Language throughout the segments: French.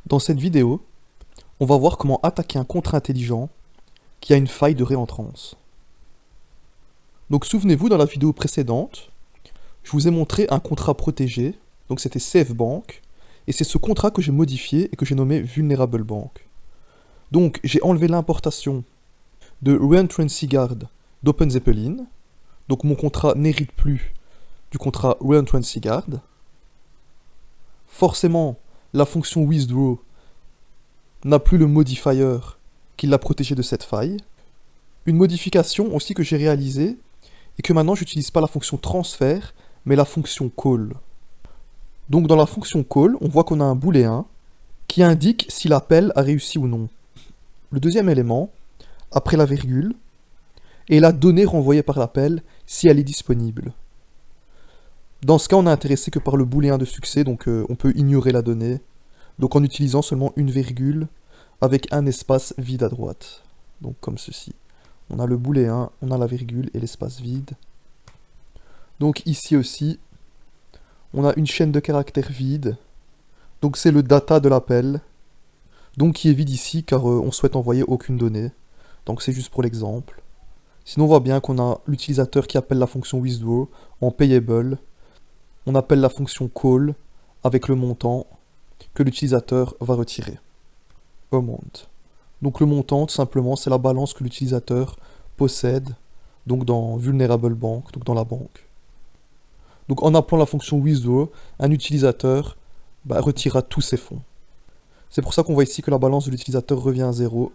Dans cette vidéo, on va voir comment attaquer un contrat intelligent qui a une faille de réentrance. Donc souvenez-vous, dans la vidéo précédente, je vous ai montré un contrat protégé, donc c'était SafeBank, et c'est ce contrat que j'ai modifié et que j'ai nommé Vulnerable Bank. Donc j'ai enlevé l'importation de Reentrancy Guard d'OpenZeppelin, donc mon contrat n'hérite plus du contrat Reentrancy Guard. Forcément, la fonction Withdraw n'a plus le modifier qui l'a protégé de cette faille. Une modification aussi que j'ai réalisée est que maintenant j'utilise pas la fonction transfert, mais la fonction call. Donc dans la fonction call, on voit qu'on a un booléen qui indique si l'appel a réussi ou non. Le deuxième élément, après la virgule, est la donnée renvoyée par l'appel si elle est disponible. Dans ce cas, on n'est intéressé que par le booléen de succès, donc on peut ignorer la donnée. Donc en utilisant seulement une virgule avec un espace vide à droite. Donc comme ceci. On a le booléen, on a la virgule et l'espace vide. Donc ici aussi, on a une chaîne de caractères vide. Donc c'est le data de l'appel. Donc qui est vide ici car on souhaite envoyer aucune donnée. Donc c'est juste pour l'exemple. Sinon on voit bien qu'on a l'utilisateur qui appelle la fonction withdraw en payable. On appelle la fonction call avec le montant que l'utilisateur va retirer. Amount. Donc le montant, tout simplement, c'est la balance que l'utilisateur possède, donc dans Vulnerable Bank, donc dans la banque. Donc en appelant la fonction withdraw, un utilisateur retirera tous ses fonds. C'est pour ça qu'on voit ici que la balance de l'utilisateur revient à 0.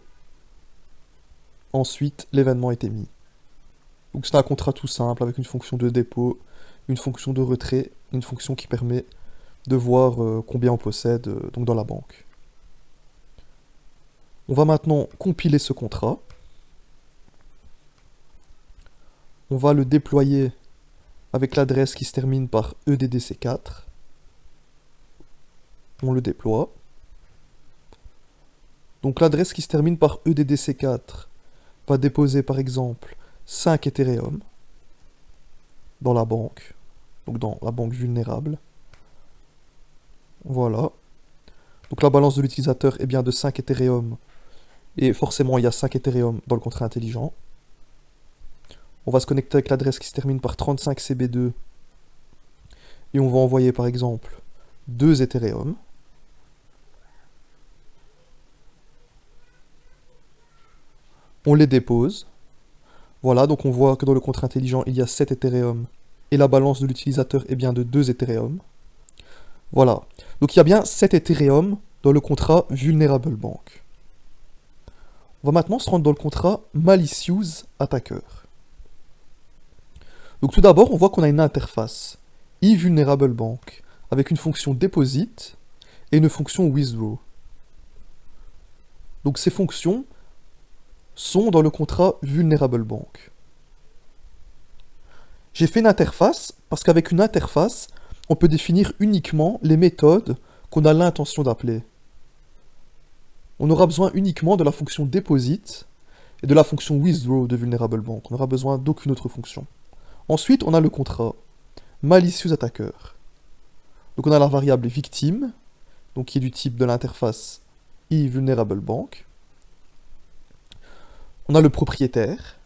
Ensuite, l'événement est émis. Donc c'est un contrat tout simple avec une fonction de dépôt, une fonction de retrait, une fonction qui permet de voir combien on possède donc dans la banque. On va maintenant compiler ce contrat. On va le déployer avec l'adresse qui se termine par EDDC4. On le déploie. Donc l'adresse qui se termine par EDDC4 va déposer par exemple 5 Ethereum dans la banque, donc dans la banque vulnérable. Voilà. Donc la balance de l'utilisateur est bien de 5 Ethereum. Et forcément, il y a 5 Ethereum dans le contrat intelligent. On va se connecter avec l'adresse qui se termine par 35CB2. Et on va envoyer par exemple 2 Ethereum. On les dépose. Voilà, donc on voit que dans le contrat intelligent, il y a 7 Ethereum. Et la balance de l'utilisateur est bien de 2 Ethereum. Voilà. Donc il y a bien 7 Ethereum dans le contrat Vulnerable Bank. On va maintenant se rendre dans le contrat Malicious Attacker. Donc tout d'abord, on voit qu'on a une interface eVulnerable Bank avec une fonction deposit et une fonction withdraw. Donc ces fonctions sont dans le contrat Vulnerable Bank. J'ai fait une interface parce qu'avec une interface, on peut définir uniquement les méthodes qu'on a l'intention d'appeler. On aura besoin uniquement de la fonction deposit et de la fonction withdraw de Vulnerable Bank. On n'aura besoin d'aucune autre fonction. Ensuite, on a le contrat Malicious Attacker. Donc on a la variable victime, donc qui est du type de l'interface eVulnerable Bank. On a le propriétaire,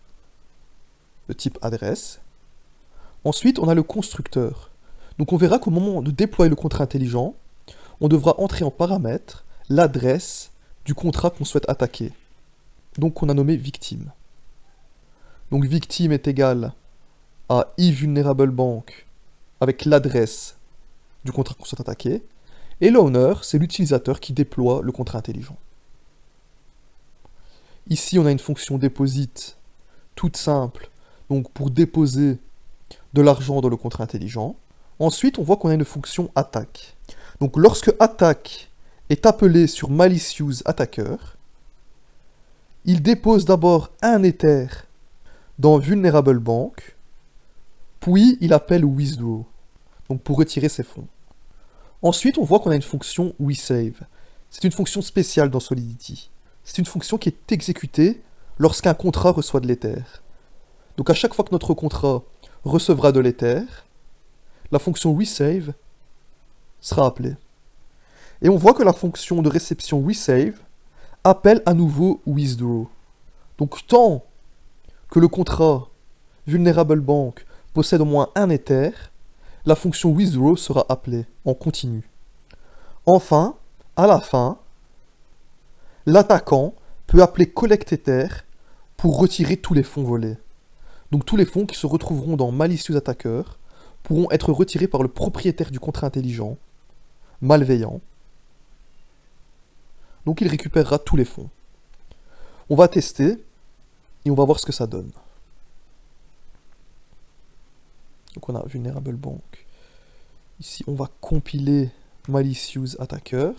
de type adresse. Ensuite, on a le constructeur. Donc on verra qu'au moment de déployer le contrat intelligent, on devra entrer en paramètre l'adresse du contrat qu'on souhaite attaquer. Donc on a nommé victime. Donc victime est égal à eVulnerable Bank avec l'adresse du contrat qu'on souhaite attaquer. Et l'owner, c'est l'utilisateur qui déploie le contrat intelligent. Ici, on a une fonction deposit toute simple, donc pour déposer de l'argent dans le contrat intelligent. Ensuite, on voit qu'on a une fonction attaque. Donc lorsque attaque est appelé sur Malicious Attacker, il dépose d'abord un Ether dans Vulnerable Bank, puis il appelle withdraw, donc pour retirer ses fonds. Ensuite, on voit qu'on a une fonction WeSave. C'est une fonction spéciale dans Solidity. C'est une fonction qui est exécutée lorsqu'un contrat reçoit de l'Ether. Donc à chaque fois que notre contrat recevra de l'Ether, la fonction WeSave sera appelée. Et on voit que la fonction de réception resave appelle à nouveau withdraw. Donc tant que le contrat vulnerable bank possède au moins un Ether, la fonction withdraw sera appelée en continu. Enfin, à la fin, l'attaquant peut appeler collect Ether pour retirer tous les fonds volés. Donc tous les fonds qui se retrouveront dans malicious attacker pourront être retirés par le propriétaire du contrat intelligent, malveillant. Donc il récupérera tous les fonds. On va tester et on va voir ce que ça donne. Donc on a vulnerable bank. Ici on va compiler malicious attacker.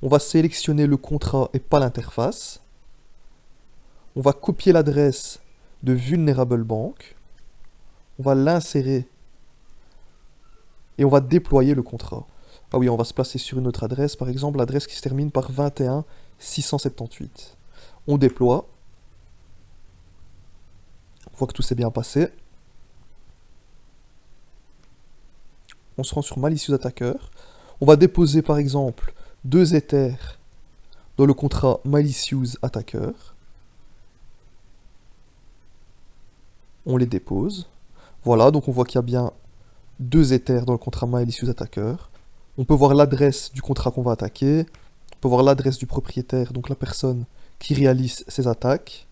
On va sélectionner le contrat et pas l'interface. On va copier l'adresse de vulnerable bank. On va l'insérer et on va déployer le contrat. Ah oui, on va se placer sur une autre adresse, par exemple l'adresse qui se termine par 21 678. On déploie. On voit que tout s'est bien passé. On se rend sur malicious attacker. On va déposer par exemple 2 Ethers dans le contrat malicious attacker. On les dépose. Voilà, donc on voit qu'il y a bien 2 Ethers dans le contrat malicious attacker. On peut voir l'adresse du contrat qu'on va attaquer. On peut voir l'adresse du propriétaire, donc la personne qui réalise ces attaques.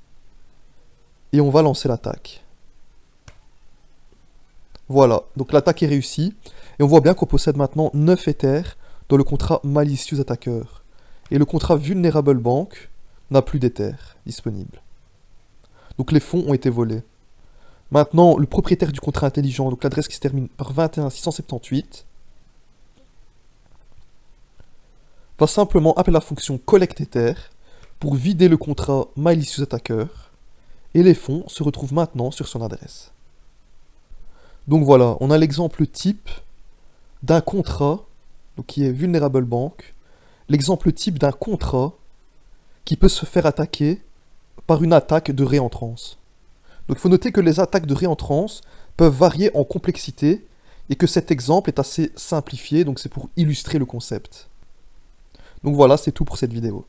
Et on va lancer l'attaque. Voilà, donc l'attaque est réussie. Et on voit bien qu'on possède maintenant 9 Ethers dans le contrat malicious attacker. Et le contrat vulnerable bank n'a plus d'Ethers disponibles. Donc les fonds ont été volés. Maintenant, le propriétaire du contrat intelligent, donc l'adresse qui se termine par 21 678, va simplement appeler la fonction collect Ether pour vider le contrat malicious attacker et les fonds se retrouvent maintenant sur son adresse. Donc voilà, on a l'exemple type d'un contrat donc qui est vulnerable bank, l'exemple type d'un contrat qui peut se faire attaquer par une attaque de réentrance. Donc il faut noter que les attaques de réentrance peuvent varier en complexité et que cet exemple est assez simplifié, donc c'est pour illustrer le concept. Donc voilà, c'est tout pour cette vidéo.